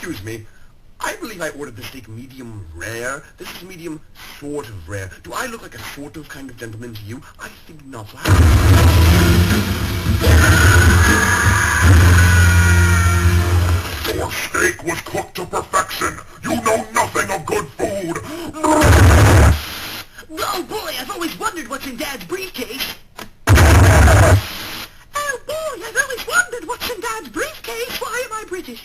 Excuse me. I believe I ordered the steak medium rare. This is medium sort of rare. Do I look like a sort of kind of gentleman to you? I think not. Your steak was cooked to perfection. You know nothing of good food. Oh boy, I've always wondered what's in Dad's briefcase. Oh boy, I've always wondered what's in Dad's briefcase. Why am I British?